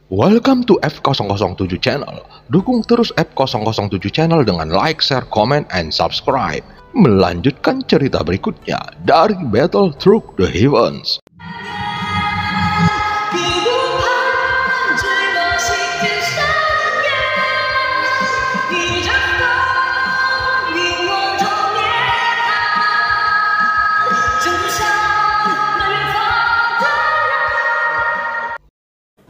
Welcome to F007 Channel. Dukung terus F007 Channel dengan like, share, comment, and subscribe. Melanjutkan cerita berikutnya dari Battle Through the Heavens.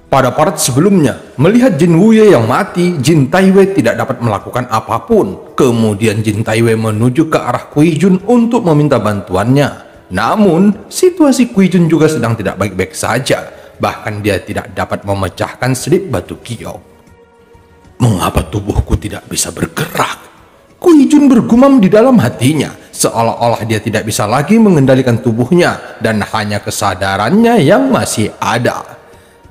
Pada part sebelumnya, melihat Jin Wuye yang mati, Jin Taiwei tidak dapat melakukan apapun. Kemudian Jin Taiwei menuju ke arah Kui Jun untuk meminta bantuannya. Namun, situasi Kui Jun juga sedang tidak baik-baik saja. Bahkan dia tidak dapat memecahkan selip batu giok. Mengapa tubuhku tidak bisa bergerak? Kui Jun bergumam di dalam hatinya, seolah-olah dia tidak bisa lagi mengendalikan tubuhnya dan hanya kesadarannya yang masih ada.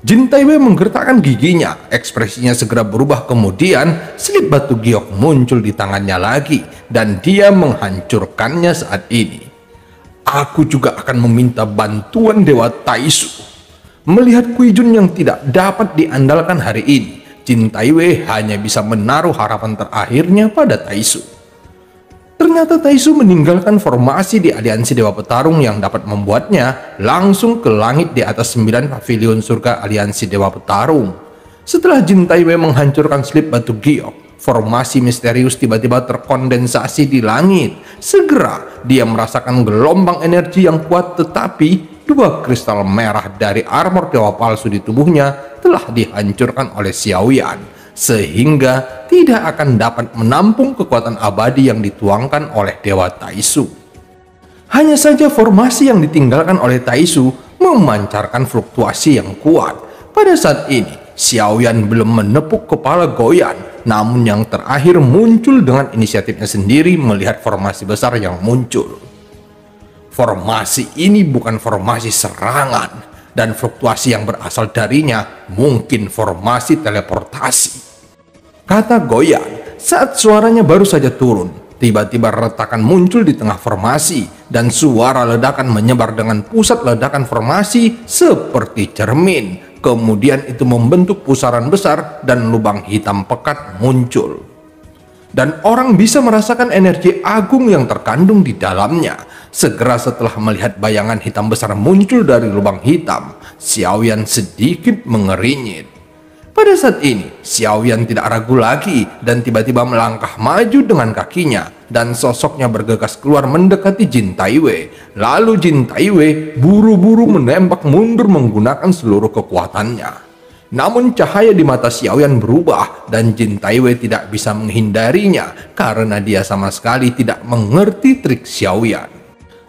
Jin Taiwei menggertakkan giginya, ekspresinya segera berubah, kemudian selip batu giok muncul di tangannya lagi dan dia menghancurkannya saat ini. Aku juga akan meminta bantuan Dewa Taisu. Melihat Kui Jun yang tidak dapat diandalkan hari ini, Jin Taiwei hanya bisa menaruh harapan terakhirnya pada Taisu. Ternyata Taisu meninggalkan formasi di aliansi Dewa Petarung yang dapat membuatnya langsung ke langit di atas 9 pavilion surga aliansi Dewa Petarung. Setelah Jin Taiwei menghancurkan selip batu giok, formasi misterius tiba-tiba terkondensasi di langit. Segera dia merasakan gelombang energi yang kuat, tetapi dua kristal merah dari armor dewa palsu di tubuhnya telah dihancurkan oleh Xiaoyan, sehingga tidak akan dapat menampung kekuatan abadi yang dituangkan oleh Dewa Taisu. Hanya saja formasi yang ditinggalkan oleh Taisu memancarkan fluktuasi yang kuat. Pada saat ini, Xiaoyan belum menepuk kepala Goyan, namun yang terakhir muncul dengan inisiatifnya sendiri melihat formasi besar yang muncul. Formasi ini bukan formasi serangan, dan fluktuasi yang berasal darinya mungkin formasi teleportasi, kata Goyan saat suaranya baru saja turun. Tiba-tiba retakan muncul di tengah formasi dan suara ledakan menyebar dengan pusat ledakan formasi seperti cermin. Kemudian itu membentuk pusaran besar dan lubang hitam pekat muncul. Dan orang bisa merasakan energi agung yang terkandung di dalamnya. Segera setelah melihat bayangan hitam besar muncul dari lubang hitam, Xiaoyan sedikit mengerinyit. Pada saat ini, Xiaoyan tidak ragu lagi dan tiba-tiba melangkah maju dengan kakinya dan sosoknya bergegas keluar mendekati Jin Taiwei. Lalu Jin Taiwei buru-buru menembak mundur menggunakan seluruh kekuatannya. Namun cahaya di mata Xiaoyan berubah dan Jin Taiwei tidak bisa menghindarinya karena dia sama sekali tidak mengerti trik Xiaoyan.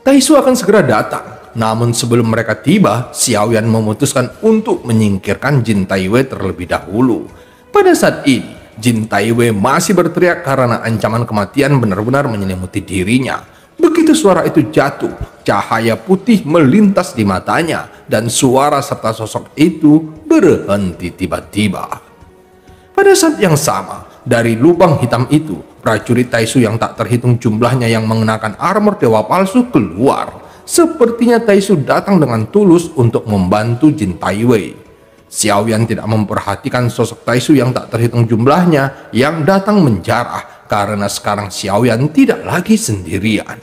Taisu akan segera datang. Namun sebelum mereka tiba, Xiaoyan memutuskan untuk menyingkirkan Jin Taiwei terlebih dahulu. Pada saat ini, Jin Taiwei masih berteriak karena ancaman kematian benar-benar menyelimuti dirinya. Begitu suara itu jatuh, cahaya putih melintas di matanya dan suara serta sosok itu berhenti tiba-tiba. Pada saat yang sama, dari lubang hitam itu, prajurit Taisu yang tak terhitung jumlahnya yang mengenakan armor dewa palsu keluar. Sepertinya Taisu datang dengan tulus untuk membantu Jin Taiwei. Xiaoyan tidak memperhatikan sosok Taisu yang tak terhitung jumlahnya yang datang menjarah karena sekarang Xiaoyan tidak lagi sendirian.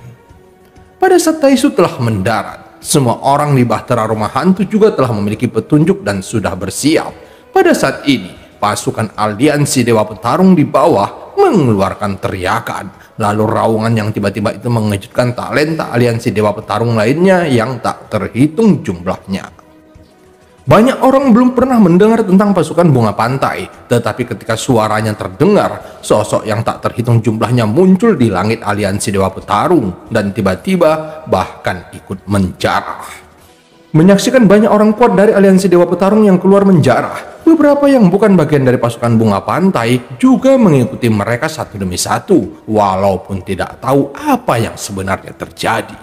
Pada saat Taisu telah mendarat, semua orang di Bahtera Rumah Hantu juga telah memiliki petunjuk dan sudah bersiap. Pada saat ini, pasukan aliansi Dewa Petarung di bawah mengeluarkan teriakan. Lalu raungan yang tiba-tiba itu mengejutkan talenta aliansi Dewa Petarung lainnya yang tak terhitung jumlahnya. Banyak orang belum pernah mendengar tentang pasukan bunga pantai, tetapi ketika suaranya terdengar, sosok yang tak terhitung jumlahnya muncul di langit aliansi Dewa Petarung dan tiba-tiba bahkan ikut menjarah. Menyaksikan banyak orang kuat dari aliansi Dewa Petarung yang keluar menjarah, beberapa yang bukan bagian dari pasukan bunga pantai juga mengikuti mereka satu demi satu, walaupun tidak tahu apa yang sebenarnya terjadi.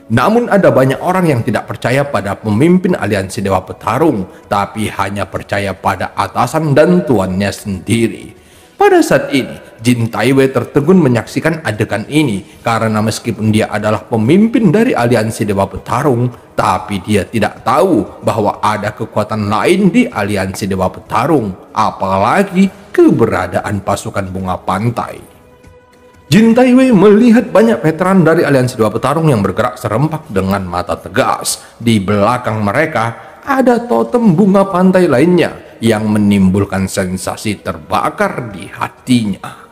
Namun ada banyak orang yang tidak percaya pada pemimpin aliansi Dewa Petarung, tapi hanya percaya pada atasan dan tuannya sendiri. Pada saat ini, Jin Taiwei tertegun menyaksikan adegan ini karena meskipun dia adalah pemimpin dari aliansi Dewa Petarung, tapi dia tidak tahu bahwa ada kekuatan lain di aliansi Dewa Petarung, apalagi keberadaan pasukan bunga pantai. Jin Taiwei melihat banyak veteran dari aliansi Dewa Petarung yang bergerak serempak dengan mata tegas. Di belakang mereka ada totem bunga pantai lainnya yang menimbulkan sensasi terbakar di hatinya.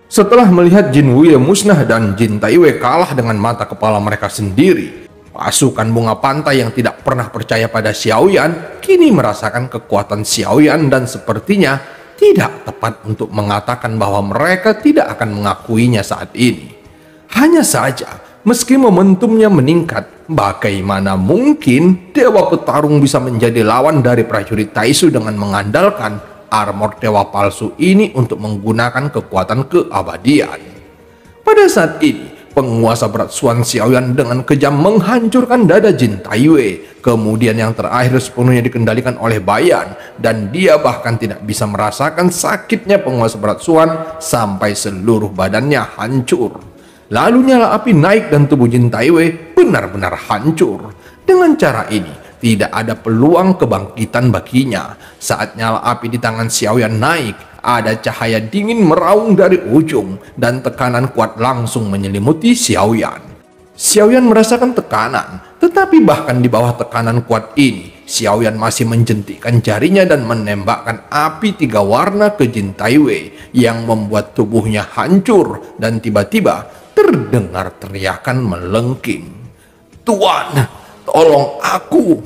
Setelah melihat Jin Wuye musnah dan Jin Taiwei kalah dengan mata kepala mereka sendiri, pasukan bunga pantai yang tidak pernah percaya pada Xiaoyan kini merasakan kekuatan Xiaoyan dan sepertinya tidak tepat untuk mengatakan bahwa mereka tidak akan mengakuinya saat ini. Hanya saja, meski momentumnya meningkat, bagaimana mungkin Dewa Petarung bisa menjadi lawan dari prajurit Taisu dengan mengandalkan armor dewa palsu ini untuk menggunakan kekuatan keabadian. Pada saat ini, penguasa berat Xuan Xiaoyan dengan kejam menghancurkan dada Jin Taiwei. Kemudian yang terakhir sepenuhnya dikendalikan oleh Bayan, dan dia bahkan tidak bisa merasakan sakitnya penguasa berat Xuan sampai seluruh badannya hancur. Lalu nyala api naik dan tubuh Jin Taiwei benar-benar hancur. Dengan cara ini, tidak ada peluang kebangkitan baginya. Saat nyala api di tangan Xiaoyan naik, ada cahaya dingin meraung dari ujung dan tekanan kuat langsung menyelimuti Xiaoyan. Xiaoyan merasakan tekanan, tetapi bahkan di bawah tekanan kuat ini, Xiaoyan masih menjentikkan jarinya dan menembakkan api 3 warna ke Jin Taiwei yang membuat tubuhnya hancur dan tiba-tiba terdengar teriakan melengking. "Tuan, tolong aku!"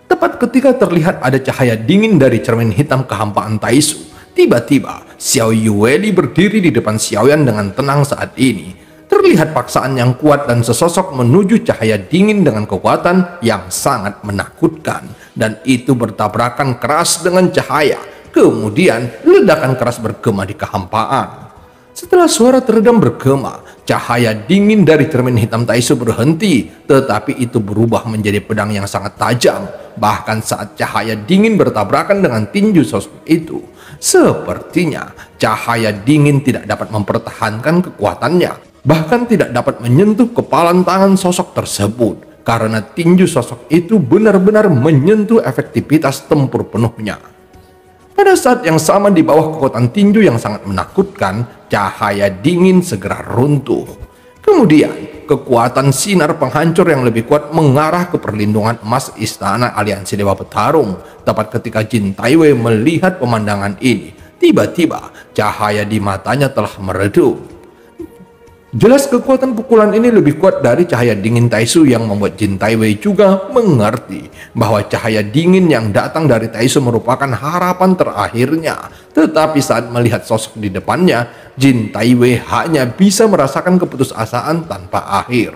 Tepat ketika terlihat ada cahaya dingin dari cermin hitam kehampaan Taisu, tiba-tiba Xiao Yueli berdiri di depan Xiaoyan dengan tenang saat ini. Terlihat paksaan yang kuat dan sesosok menuju cahaya dingin dengan kekuatan yang sangat menakutkan, dan itu bertabrakan keras dengan cahaya. Kemudian ledakan keras bergema di kehampaan. Setelah suara teredam bergema, cahaya dingin dari cermin hitam Taisu berhenti, tetapi itu berubah menjadi pedang yang sangat tajam. Bahkan saat cahaya dingin bertabrakan dengan tinju sosok itu, sepertinya cahaya dingin tidak dapat mempertahankan kekuatannya, bahkan tidak dapat menyentuh kepalan tangan sosok tersebut, karena tinju sosok itu benar-benar menyentuh efektivitas tempur penuhnya. Pada saat yang sama di bawah kekuatan tinju yang sangat menakutkan, cahaya dingin segera runtuh. Kemudian, kekuatan sinar penghancur yang lebih kuat mengarah ke perlindungan emas istana aliansi Dewa Petarung. Tepat ketika Jin Taiwei melihat pemandangan ini, tiba-tiba cahaya di matanya telah meredup. Jelas kekuatan pukulan ini lebih kuat dari cahaya dingin Taisu yang membuat Jin Taiwei juga mengerti bahwa cahaya dingin yang datang dari Taisu merupakan harapan terakhirnya. Tetapi saat melihat sosok di depannya, Jin Taiwei hanya bisa merasakan keputusasaan tanpa akhir.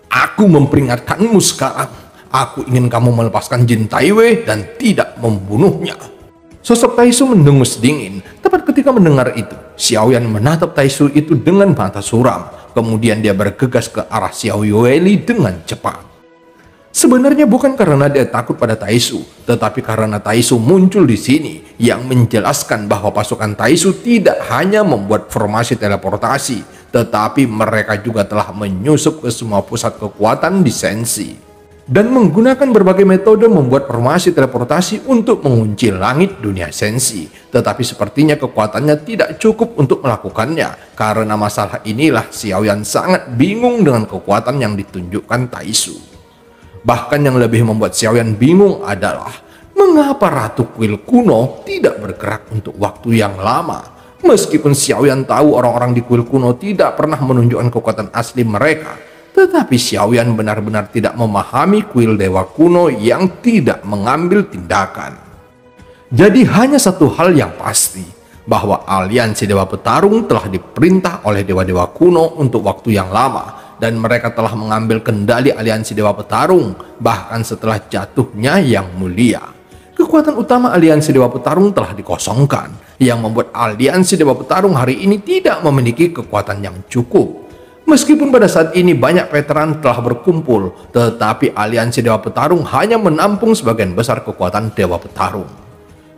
"Aku memperingatkanmu sekarang. Aku ingin kamu melepaskan Jin Taiwei dan tidak membunuhnya." Sosok Taisu mendengus dingin. Tepat ketika mendengar itu, Xiaoyan menatap Taisu itu dengan mata suram. Kemudian dia bergegas ke arah Xiao Yueli dengan cepat. Sebenarnya bukan karena dia takut pada Taisu, tetapi karena Taisu muncul di sini yang menjelaskan bahwa pasukan Taisu tidak hanya membuat formasi teleportasi, tetapi mereka juga telah menyusup ke semua pusat kekuatan di Sensi dan menggunakan berbagai metode membuat formasi teleportasi untuk mengunci langit dunia Sensi. Tetapi sepertinya kekuatannya tidak cukup untuk melakukannya. Karena masalah inilah Xiaoyan sangat bingung dengan kekuatan yang ditunjukkan Taisu. Bahkan yang lebih membuat Xiaoyan bingung adalah mengapa Ratu Kuil kuno tidak bergerak untuk waktu yang lama. Meskipun Xiaoyan tahu orang-orang di Kuil kuno tidak pernah menunjukkan kekuatan asli mereka, tetapi Xiaoyan benar-benar tidak memahami kuil dewa kuno yang tidak mengambil tindakan. Jadi hanya satu hal yang pasti, bahwa aliansi Dewa Petarung telah diperintah oleh dewa-dewa kuno untuk waktu yang lama, dan mereka telah mengambil kendali aliansi Dewa Petarung, bahkan setelah jatuhnya Yang Mulia. Kekuatan utama aliansi Dewa Petarung telah dikosongkan, yang membuat aliansi Dewa Petarung hari ini tidak memiliki kekuatan yang cukup. Meskipun pada saat ini banyak veteran telah berkumpul, tetapi aliansi Dewa Petarung hanya menampung sebagian besar kekuatan Dewa Petarung.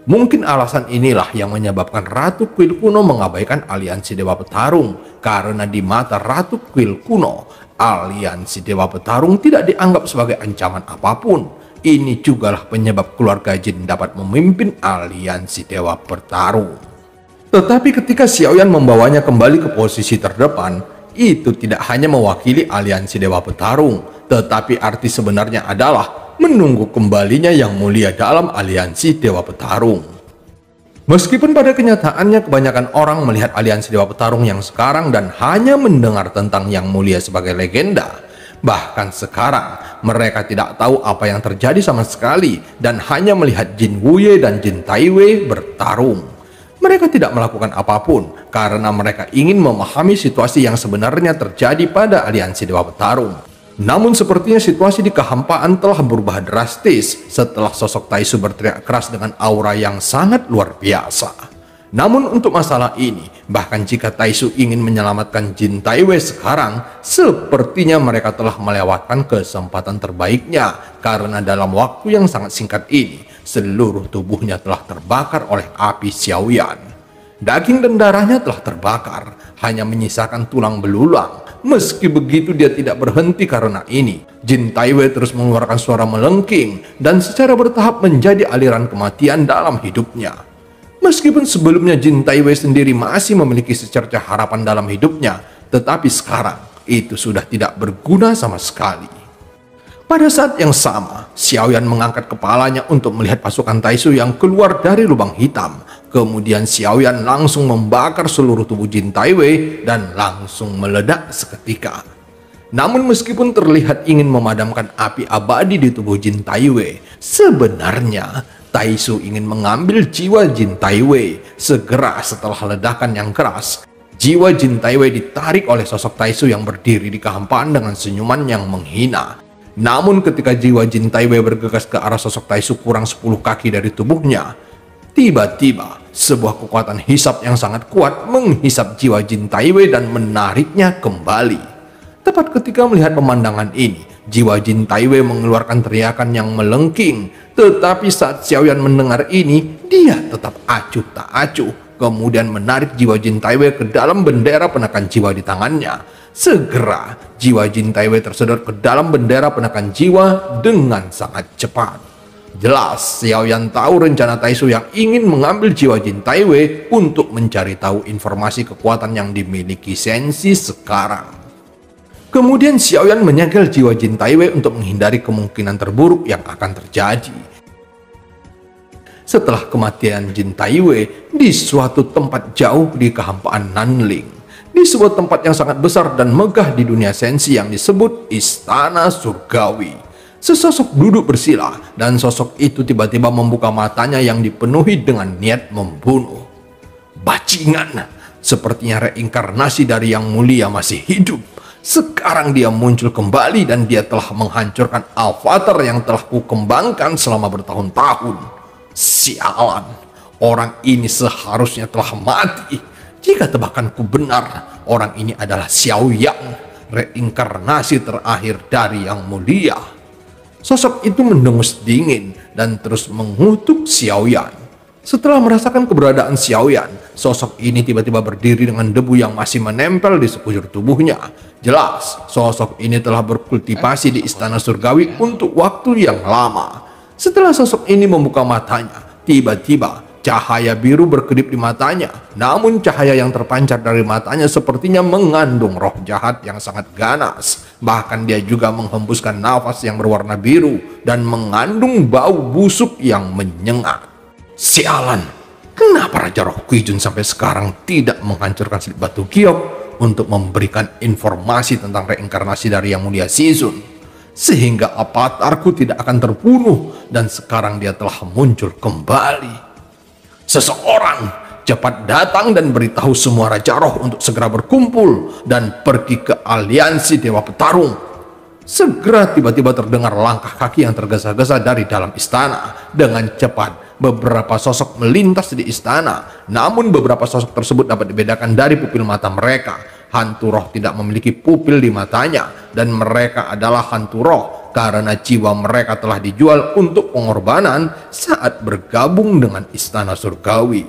Mungkin alasan inilah yang menyebabkan Ratu Kuil kuno mengabaikan aliansi Dewa Petarung, karena di mata Ratu Kuil kuno, aliansi Dewa Petarung tidak dianggap sebagai ancaman apapun. Ini jugalah penyebab keluarga Jin dapat memimpin aliansi Dewa Petarung. Tetapi ketika Xiaoyan membawanya kembali ke posisi terdepan, itu tidak hanya mewakili aliansi Dewa Petarung, tetapi arti sebenarnya adalah menunggu kembalinya Yang Mulia dalam aliansi Dewa Petarung. Meskipun pada kenyataannya kebanyakan orang melihat aliansi Dewa Petarung yang sekarang dan hanya mendengar tentang Yang Mulia sebagai legenda, bahkan sekarang mereka tidak tahu apa yang terjadi sama sekali dan hanya melihat Jin Wuye dan Jin Taiwei bertarung. Mereka tidak melakukan apapun karena mereka ingin memahami situasi yang sebenarnya terjadi pada aliansi Dewa Petarung. Namun sepertinya situasi di kehampaan telah berubah drastis setelah sosok Taisu berteriak keras dengan aura yang sangat luar biasa. Namun untuk masalah ini, bahkan jika Taisu ingin menyelamatkan Jin Taiwei sekarang, sepertinya mereka telah melewatkan kesempatan terbaiknya karena dalam waktu yang sangat singkat ini, seluruh tubuhnya telah terbakar oleh api Xiaoyan. Daging dan darahnya telah terbakar, hanya menyisakan tulang belulang. Meski begitu dia tidak berhenti karena ini. Jin Taiwei terus mengeluarkan suara melengking dan secara bertahap menjadi aliran kematian dalam hidupnya. Meskipun sebelumnya Jin Taiwei sendiri masih memiliki secercah harapan dalam hidupnya, tetapi sekarang itu sudah tidak berguna sama sekali. Pada saat yang sama, Xiaoyan mengangkat kepalanya untuk melihat pasukan Taisu yang keluar dari lubang hitam. Kemudian Xiaoyan langsung membakar seluruh tubuh Jin Taiwei dan langsung meledak seketika. Namun meskipun terlihat ingin memadamkan api abadi di tubuh Jin Taiwei, sebenarnya Taisu ingin mengambil jiwa Jin Taiwei. Segera setelah ledakan yang keras, jiwa Jin Taiwei ditarik oleh sosok Taisu yang berdiri di kehampaan dengan senyuman yang menghina. Namun ketika jiwa Jin Taiwei bergegas ke arah sosok Taisu kurang 10 kaki dari tubuhnya, tiba-tiba sebuah kekuatan hisap yang sangat kuat menghisap jiwa Jin Taiwei dan menariknya kembali. Tepat ketika melihat pemandangan ini, jiwa Jin Taiwei mengeluarkan teriakan yang melengking. Tetapi saat Xiaoyan mendengar ini, dia tetap acuh tak acuh, kemudian menarik jiwa Jin Taiwei ke dalam bendera penekan jiwa di tangannya. Segera jiwa Jin Taiwei tersedot ke dalam bendera penekan jiwa dengan sangat cepat. Jelas Xiaoyan tahu rencana Taisu yang ingin mengambil jiwa Jin Taiwei untuk mencari tahu informasi kekuatan yang dimiliki Senshi sekarang. Kemudian Xiaoyan menyegel jiwa Jin Taiwei untuk menghindari kemungkinan terburuk yang akan terjadi. Setelah kematian Jin Taiwei di suatu tempat jauh di kehampaan Nanling, di sebuah tempat yang sangat besar dan megah di dunia Senshi yang disebut Istana Surgawi, sesosok duduk bersila dan sosok itu tiba-tiba membuka matanya yang dipenuhi dengan niat membunuh. Bajingan, sepertinya reinkarnasi dari Yang Mulia masih hidup. Sekarang dia muncul kembali dan dia telah menghancurkan avatar yang telah kukembangkan selama bertahun-tahun. Sialan, orang ini seharusnya telah mati. Jika tebakanku benar, orang ini adalah Xiaoyan, reinkarnasi terakhir dari Yang Mulia. Sosok itu mendengus dingin dan terus mengutuk Xiaoyan. Setelah merasakan keberadaan Xiaoyan, sosok ini tiba-tiba berdiri dengan debu yang masih menempel di sekujur tubuhnya. Jelas, sosok ini telah berkultivasi di Istana Surgawi untuk waktu yang lama. Setelah sosok ini membuka matanya, tiba-tiba cahaya biru berkedip di matanya. Namun cahaya yang terpancar dari matanya sepertinya mengandung roh jahat yang sangat ganas. Bahkan dia juga menghembuskan nafas yang berwarna biru dan mengandung bau busuk yang menyengat. Sialan, kenapa Raja Roh Kuijun sampai sekarang tidak menghancurkan slip batu giok untuk memberikan informasi tentang reinkarnasi dari Yang Mulia Shizun, sehingga avatarku tidak akan terbunuh dan sekarang dia telah muncul kembali. Seseorang cepat datang dan beritahu semua Raja Roh untuk segera berkumpul dan pergi ke aliansi Dewa Petarung. Segera tiba-tiba terdengar langkah kaki yang tergesa-gesa dari dalam istana. Dengan cepat beberapa sosok melintas di istana, namun beberapa sosok tersebut dapat dibedakan dari pupil mata mereka. Hantu roh tidak memiliki pupil di matanya dan mereka adalah hantu roh. karena jiwa mereka telah dijual untuk pengorbanan saat bergabung dengan istana surgawi.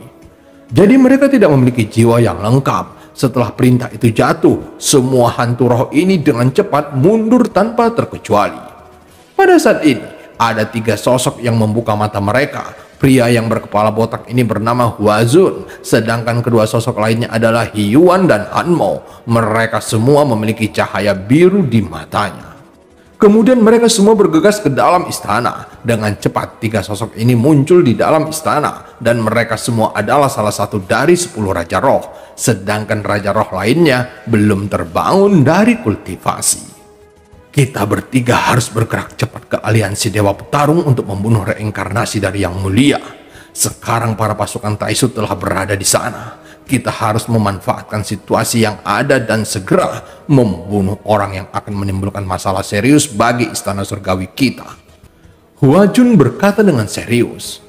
Jadi mereka tidak memiliki jiwa yang lengkap. Setelah perintah itu jatuh, semua hantu roh ini dengan cepat mundur tanpa terkecuali. Pada saat ini, ada 3 sosok yang membuka mata mereka. Pria yang berkepala botak ini bernama Huazun, sedangkan kedua sosok lainnya adalah Hyuan dan Hanmo. Mereka semua memiliki cahaya biru di matanya. Kemudian mereka semua bergegas ke dalam istana. Dengan cepat 3 sosok ini muncul di dalam istana, dan mereka semua adalah salah satu dari 10 Raja Roh, sedangkan Raja Roh lainnya belum terbangun dari kultivasi. Kita bertiga harus bergerak cepat ke aliansi Dewa Petarung untuk membunuh reinkarnasi dari Yang Mulia. Sekarang para pasukan Taishu telah berada di sana. Kita harus memanfaatkan situasi yang ada dan segera membunuh orang yang akan menimbulkan masalah serius bagi istana surgawi kita. Huajun berkata dengan serius,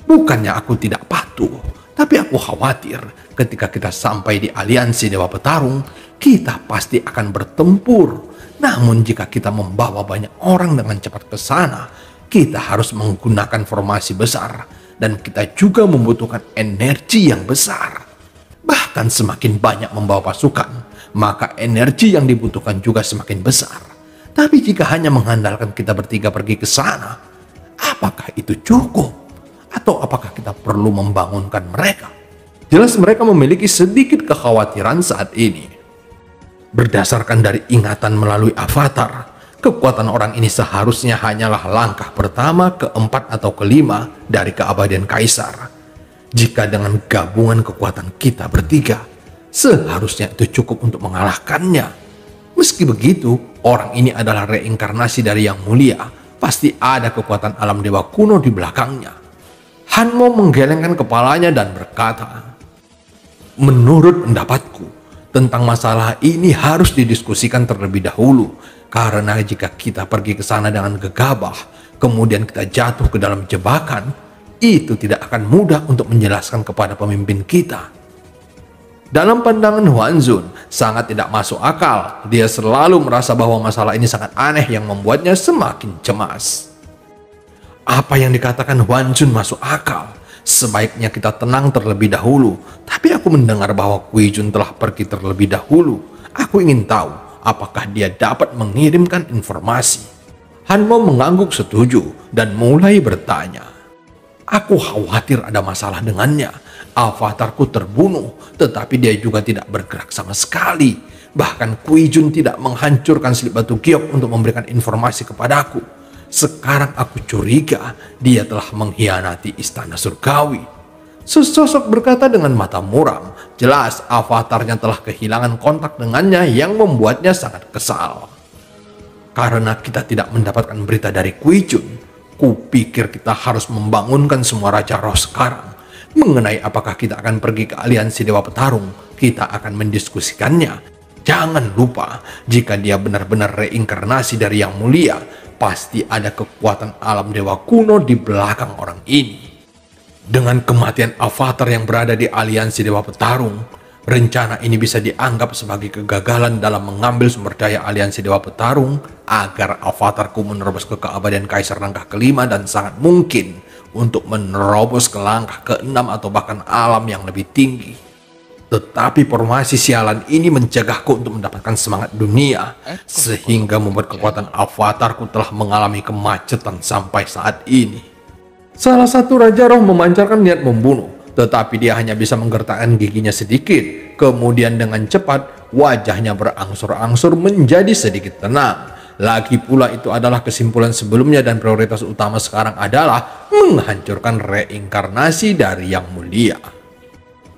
"Bukannya aku tidak patuh, tapi aku khawatir ketika kita sampai di aliansi Dewa Petarung, kita pasti akan bertempur. Namun jika kita membawa banyak orang dengan cepat ke sana, kita harus menggunakan formasi besar, dan kita juga membutuhkan energi yang besar. Bahkan semakin banyak membawa pasukan, maka energi yang dibutuhkan juga semakin besar. Tapi jika hanya mengandalkan kita bertiga pergi ke sana, apakah itu cukup? Atau apakah kita perlu membangunkan mereka?" Jelas mereka memiliki sedikit kekhawatiran saat ini. Berdasarkan dari ingatan melalui avatar, kekuatan orang ini seharusnya hanyalah langkah pertama, keempat, atau kelima dari keabadian Kaisar. Jika dengan gabungan kekuatan kita bertiga, seharusnya itu cukup untuk mengalahkannya. Meski begitu, orang ini adalah reinkarnasi dari Yang Mulia. Pasti ada kekuatan alam dewa kuno di belakangnya. Hanmo menggelengkan kepalanya dan berkata, "Menurut pendapatku, tentang masalah ini harus didiskusikan terlebih dahulu. Karena jika kita pergi ke sana dengan gegabah, kemudian kita jatuh ke dalam jebakan, itu tidak akan mudah untuk menjelaskan kepada pemimpin kita." Dalam pandangan Huanzun, sangat tidak masuk akal. Dia selalu merasa bahwa masalah ini sangat aneh yang membuatnya semakin cemas. Apa yang dikatakan Huanzun masuk akal. Sebaiknya kita tenang terlebih dahulu. Tapi aku mendengar bahwa Kuijun telah pergi terlebih dahulu. Aku ingin tahu apakah dia dapat mengirimkan informasi. Hanmo mengangguk setuju dan mulai bertanya, "Aku khawatir ada masalah dengannya. Avatarku terbunuh, tetapi dia juga tidak bergerak sama sekali. Bahkan Kuijun tidak menghancurkan slip batu giok untuk memberikan informasi kepadaku. Sekarang aku curiga dia telah mengkhianati istana surgawi." Sesosok berkata dengan mata muram. Jelas avatarnya telah kehilangan kontak dengannya yang membuatnya sangat kesal. Karena kita tidak mendapatkan berita dari Kuijun, kupikir kita harus membangunkan semua Raja Roh sekarang. Mengenai apakah kita akan pergi ke aliansi Dewa Petarung, kita akan mendiskusikannya. Jangan lupa, jika dia benar-benar reinkarnasi dari Yang Mulia, pasti ada kekuatan alam dewa kuno di belakang orang ini. Dengan kematian avatar yang berada di aliansi Dewa Petarung, rencana ini bisa dianggap sebagai kegagalan dalam mengambil sumber daya aliansi Dewa Petarung agar avatarku menerobos ke keabadian Kaisar langkah kelima, dan sangat mungkin untuk menerobos ke langkah ke-6 atau bahkan alam yang lebih tinggi. Tetapi formasi sialan ini mencegahku untuk mendapatkan semangat dunia, sehingga membuat kekuatan avatarku telah mengalami kemacetan sampai saat ini. Salah satu Raja Roh memancarkan niat membunuh, tetapi dia hanya bisa menggertakkan giginya sedikit. Kemudian dengan cepat, wajahnya berangsur-angsur menjadi sedikit tenang. Lagi pula itu adalah kesimpulan sebelumnya, dan prioritas utama sekarang adalah menghancurkan reinkarnasi dari Yang Mulia.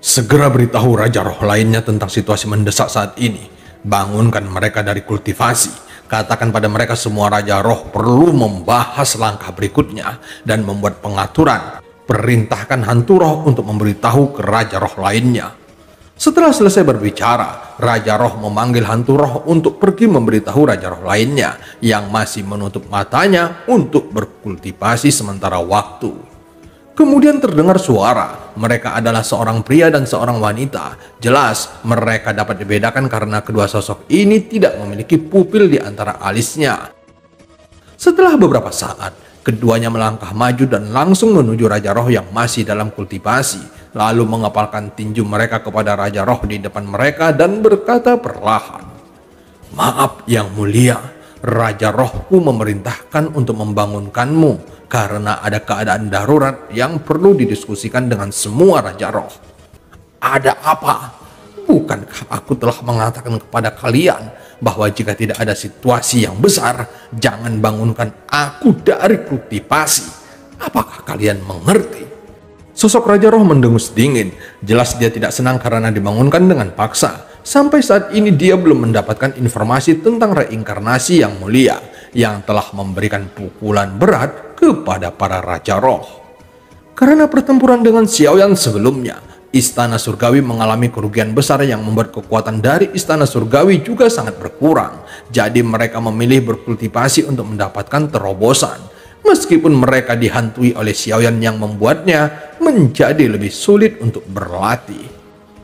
Segera beritahu Raja Roh lainnya tentang situasi mendesak saat ini. Bangunkan mereka dari kultivasi. Katakan pada mereka semua Raja Roh perlu membahas langkah berikutnya dan membuat pengaturan. Perintahkan hantu roh untuk memberitahu ke Raja Roh lainnya. Setelah selesai berbicara, Raja Roh memanggil hantu roh untuk pergi memberitahu Raja Roh lainnya yang masih menutup matanya untuk berkultivasi sementara waktu. Kemudian terdengar suara. Mereka adalah seorang pria dan seorang wanita. Jelas mereka dapat dibedakan karena kedua sosok ini tidak memiliki pupil di antara alisnya. Setelah beberapa saat, keduanya melangkah maju dan langsung menuju Raja Roh yang masih dalam kultivasi, lalu mengepalkan tinju mereka kepada Raja Roh di depan mereka dan berkata perlahan, "Maaf yang mulia, Raja Rohku memerintahkan untuk membangunkanmu karena ada keadaan darurat yang perlu didiskusikan dengan semua Raja Roh." "Ada apa? Bukankah aku telah mengatakan kepada kalian bahwa jika tidak ada situasi yang besar, jangan bangunkan aku dari kultivasi? Apakah kalian mengerti?" Sosok Raja Roh mendengus dingin. Jelas dia tidak senang karena dibangunkan dengan paksa. Sampai saat ini dia belum mendapatkan informasi tentang reinkarnasi yang mulia yang telah memberikan pukulan berat kepada para Raja Roh. Karena pertempuran dengan Xiaoyan sebelumnya, Istana Surgawi mengalami kerugian besar yang membuat kekuatan dari Istana Surgawi juga sangat berkurang. Jadi mereka memilih berkultivasi untuk mendapatkan terobosan. Meskipun mereka dihantui oleh Xiaoyan yang membuatnya menjadi lebih sulit untuk berlatih.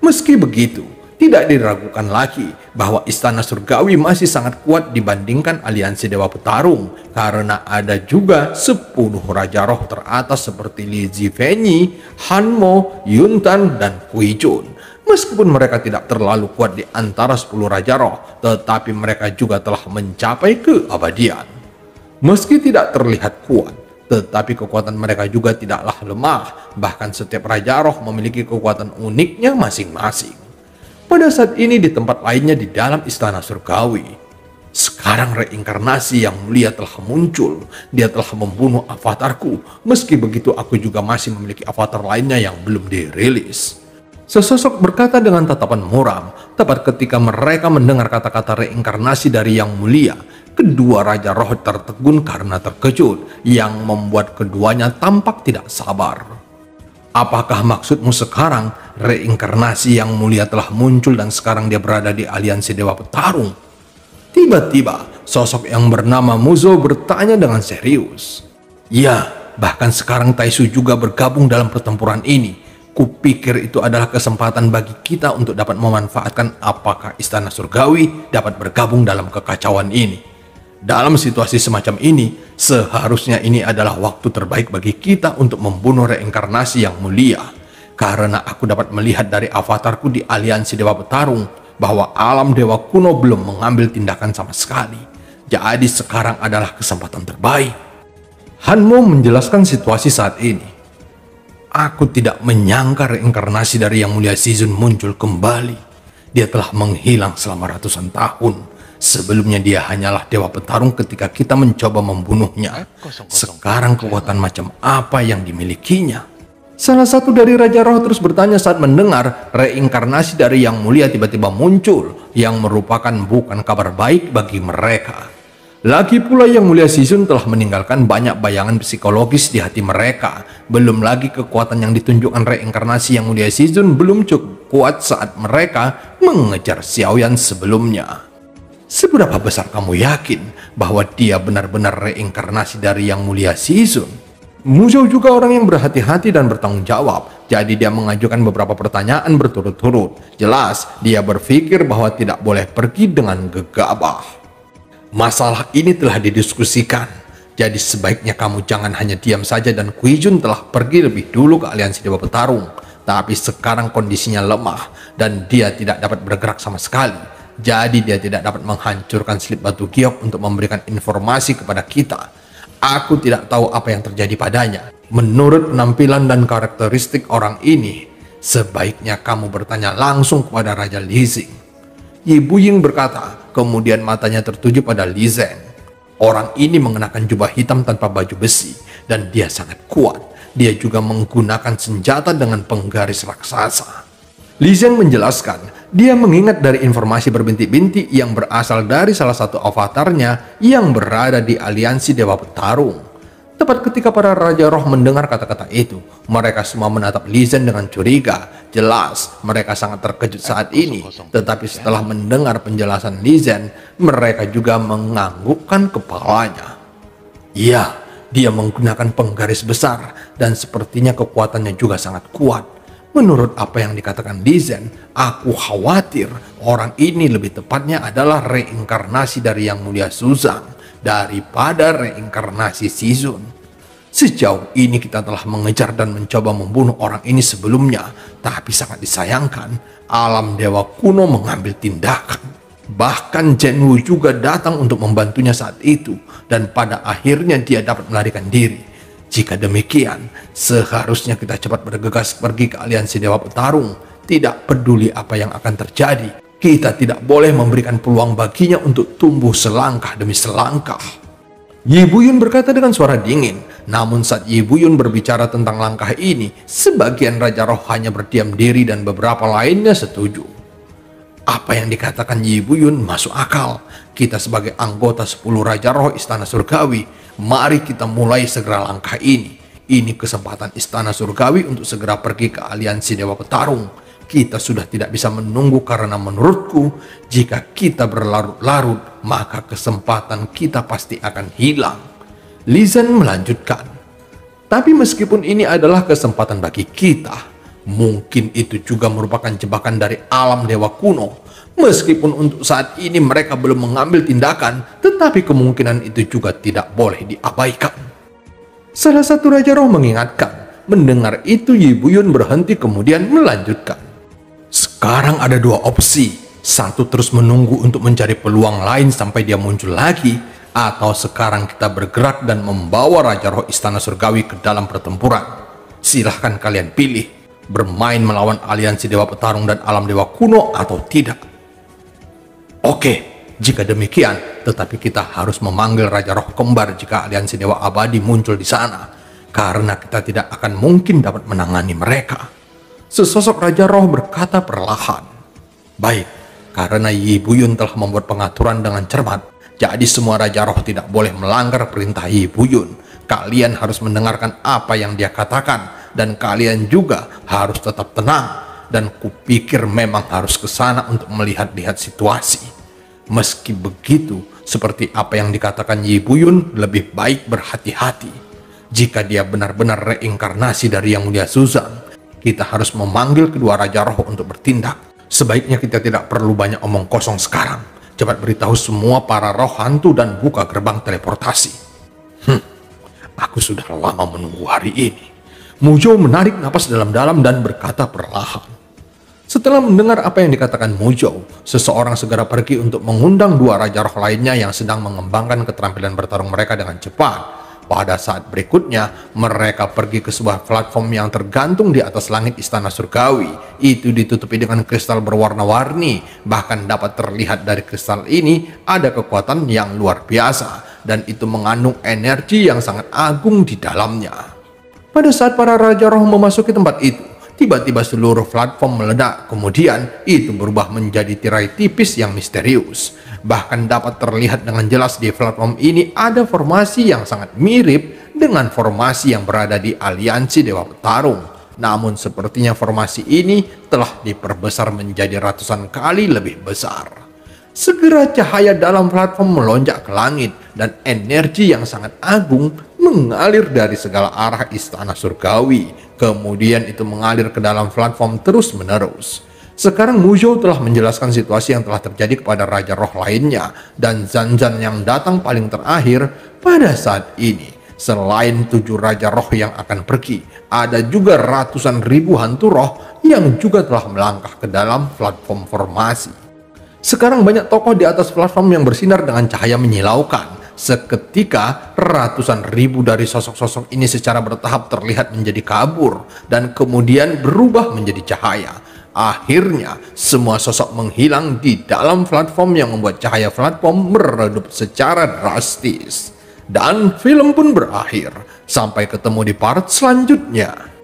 Meski begitu, tidak diragukan lagi bahwa Istana Surgawi masih sangat kuat dibandingkan aliansi Dewa Petarung karena ada juga 10 Raja Roh teratas seperti Li Zifenyi, Hanmo, Yuntan, dan Kui Jun. Meskipun mereka tidak terlalu kuat di antara 10 Raja Roh, tetapi mereka juga telah mencapai keabadian. Meski tidak terlihat kuat, tetapi kekuatan mereka juga tidaklah lemah. Bahkan setiap Raja Roh memiliki kekuatan uniknya masing-masing. Pada saat ini di tempat lainnya di dalam Istana Surgawi, sekarang reinkarnasi yang mulia telah muncul. Dia telah membunuh avatarku. Meski begitu aku juga masih memiliki avatar lainnya yang belum dirilis. Sesosok berkata dengan tatapan muram. Tepat ketika mereka mendengar kata-kata reinkarnasi dari yang mulia, kedua Raja Roh tertegun karena terkejut, yang membuat keduanya tampak tidak sabar. "Apakah maksudmu sekarang reinkarnasi yang mulia telah muncul dan sekarang dia berada di aliansi Dewa Petarung?" Tiba-tiba sosok yang bernama Muzo bertanya dengan serius. "Ya, bahkan sekarang Taisu juga bergabung dalam pertempuran ini. Kupikir itu adalah kesempatan bagi kita untuk dapat memanfaatkan apakah Istana Surgawi dapat bergabung dalam kekacauan ini. Dalam situasi semacam ini, seharusnya ini adalah waktu terbaik bagi kita untuk membunuh reinkarnasi yang mulia. Karena aku dapat melihat dari avatarku di aliansi Dewa Petarung bahwa alam dewa kuno belum mengambil tindakan sama sekali. Jadi sekarang adalah kesempatan terbaik." Hanmo menjelaskan situasi saat ini. "Aku tidak menyangka reinkarnasi dari Yang Mulia Shizun muncul kembali. Dia telah menghilang selama ratusan tahun. Sebelumnya dia hanyalah Dewa Petarung ketika kita mencoba membunuhnya. Sekarang kekuatan macam apa yang dimilikinya?" Salah satu dari Raja Roh terus bertanya saat mendengar reinkarnasi dari Yang Mulia tiba-tiba muncul, yang merupakan bukan kabar baik bagi mereka. Lagi pula Yang Mulia Shizun telah meninggalkan banyak bayangan psikologis di hati mereka. Belum lagi kekuatan yang ditunjukkan reinkarnasi Yang Mulia Shizun belum cukup kuat saat mereka mengejar Xiaoyan sebelumnya. "Seberapa besar kamu yakin bahwa dia benar-benar reinkarnasi dari Yang Mulia Shizun?" Muzo juga orang yang berhati-hati dan bertanggung jawab. Jadi dia mengajukan beberapa pertanyaan berturut-turut. Jelas dia berpikir bahwa tidak boleh pergi dengan gegabah. "Masalah ini telah didiskusikan. Jadi sebaiknya kamu jangan hanya diam saja, dan Kui Jun telah pergi lebih dulu ke aliansi Dewa Petarung. Tapi sekarang kondisinya lemah dan dia tidak dapat bergerak sama sekali. Jadi dia tidak dapat menghancurkan slip batu giok untuk memberikan informasi kepada kita. Aku tidak tahu apa yang terjadi padanya. Menurut penampilan dan karakteristik orang ini, sebaiknya kamu bertanya langsung kepada Raja Li Xing." Yi Buying berkata, kemudian matanya tertuju pada Li Zhen. Orang ini mengenakan jubah hitam tanpa baju besi, dan dia sangat kuat. Dia juga menggunakan senjata dengan penggaris raksasa. Li Zhen menjelaskan, dia mengingat dari informasi berbintik-bintik yang berasal dari salah satu avatarnya yang berada di aliansi Dewa Petarung. Tepat ketika para Raja Roh mendengar kata-kata itu, mereka semua menatap Li Zhen dengan curiga. Jelas, mereka sangat terkejut saat ini. Tetapi setelah mendengar penjelasan Li Zhen, mereka juga menganggukkan kepalanya. "Iya, dia menggunakan penggaris besar, dan sepertinya kekuatannya juga sangat kuat. Menurut apa yang dikatakan Li Zhen, aku khawatir orang ini lebih tepatnya adalah reinkarnasi dari Yang Mulia Suzang. daripada reinkarnasi Shizun. Sejauh ini kita telah mengejar dan mencoba membunuh orang ini sebelumnya, tapi sangat disayangkan alam dewa kuno mengambil tindakan. Bahkan Zhenwu juga datang untuk membantunya saat itu, dan pada akhirnya dia dapat melarikan diri. Jika demikian, seharusnya kita cepat bergegas pergi ke aliansi Dewa Petarung. Tidak peduli apa yang akan terjadi, kita tidak boleh memberikan peluang baginya untuk tumbuh selangkah demi selangkah. Yi Buyun berkata dengan suara dingin. Namun saat Yi Buyun berbicara tentang langkah ini, sebagian Raja Roh hanya berdiam diri dan beberapa lainnya setuju. Apa yang dikatakan Yi Buyun masuk akal. Kita sebagai anggota 10 Raja Roh Istana Surgawi, mari kita mulai segera langkah ini. Ini kesempatan Istana Surgawi untuk segera pergi ke aliansi Dewa Petarung. Kita sudah tidak bisa menunggu karena menurutku, jika kita berlarut-larut, maka kesempatan kita pasti akan hilang. Li Zhen melanjutkan, tapi meskipun ini adalah kesempatan bagi kita, mungkin itu juga merupakan jebakan dari alam dewa kuno. Meskipun untuk saat ini mereka belum mengambil tindakan, tetapi kemungkinan itu juga tidak boleh diabaikan. Salah satu Raja Roh mengingatkan. Mendengar itu Yi Buyun berhenti kemudian melanjutkan. Sekarang ada dua opsi. Satu, terus menunggu untuk mencari peluang lain sampai dia muncul lagi, atau sekarang kita bergerak dan membawa Raja Roh Istana Surgawi ke dalam pertempuran. Silahkan kalian pilih, bermain melawan aliansi Dewa Petarung dan alam dewa kuno atau tidak. Oke, jika demikian, tetapi kita harus memanggil Raja Roh Kembar jika aliansi Dewa Abadi muncul di sana, karena kita tidak akan mungkin dapat menangani mereka. Sesosok Raja Roh berkata perlahan. Baik, karena Yi Buyun telah membuat pengaturan dengan cermat, jadi semua Raja Roh tidak boleh melanggar perintah Yi Buyun. Kalian harus mendengarkan apa yang dia katakan, dan kalian juga harus tetap tenang. Dan kupikir memang harus ke sana untuk melihat-lihat situasi. Meski begitu, seperti apa yang dikatakan Yi Buyun, lebih baik berhati-hati. Jika dia benar-benar reinkarnasi dari Yang Mulia Suzang, kita harus memanggil kedua Raja Roh untuk bertindak. Sebaiknya kita tidak perlu banyak omong kosong sekarang. Cepat beritahu semua para roh hantu dan buka gerbang teleportasi. Aku sudah lama menunggu hari ini. Mu Zhou menarik napas dalam-dalam dan berkata perlahan. Setelah mendengar apa yang dikatakan Mu Zhou, seseorang segera pergi untuk mengundang dua Raja Roh lainnya yang sedang mengembangkan keterampilan bertarung mereka dengan cepat. Pada saat berikutnya, mereka pergi ke sebuah platform yang tergantung di atas langit Istana Surgawi. Itu ditutupi dengan kristal berwarna-warni. Bahkan dapat terlihat dari kristal ini ada kekuatan yang luar biasa, dan itu mengandung energi yang sangat agung di dalamnya. Pada saat para Raja Roh memasuki tempat itu, tiba-tiba seluruh platform meledak, kemudian itu berubah menjadi tirai tipis yang misterius. Bahkan dapat terlihat dengan jelas di platform ini ada formasi yang sangat mirip dengan formasi yang berada di aliansi Dewa Petarung. Namun sepertinya formasi ini telah diperbesar menjadi ratusan kali lebih besar. Segera cahaya dalam platform melonjak ke langit dan energi yang sangat agung mengalir dari segala arah Istana Surgawi. Kemudian itu mengalir ke dalam platform terus-menerus. Sekarang Mu Zhou telah menjelaskan situasi yang telah terjadi kepada Raja Roh lainnya, dan Zhan Zhan yang datang paling terakhir pada saat ini. Selain 7 Raja Roh yang akan pergi, ada juga ratusan ribu hantu roh yang juga telah melangkah ke dalam platform formasi. Sekarang banyak tokoh di atas platform yang bersinar dengan cahaya menyilaukan. Seketika ratusan ribu dari sosok-sosok ini secara bertahap terlihat menjadi kabur dan kemudian berubah menjadi cahaya. Akhirnya semua sosok menghilang di dalam platform yang membuat cahaya platform meredup secara drastis. Dan film pun berakhir. Sampai ketemu di part selanjutnya.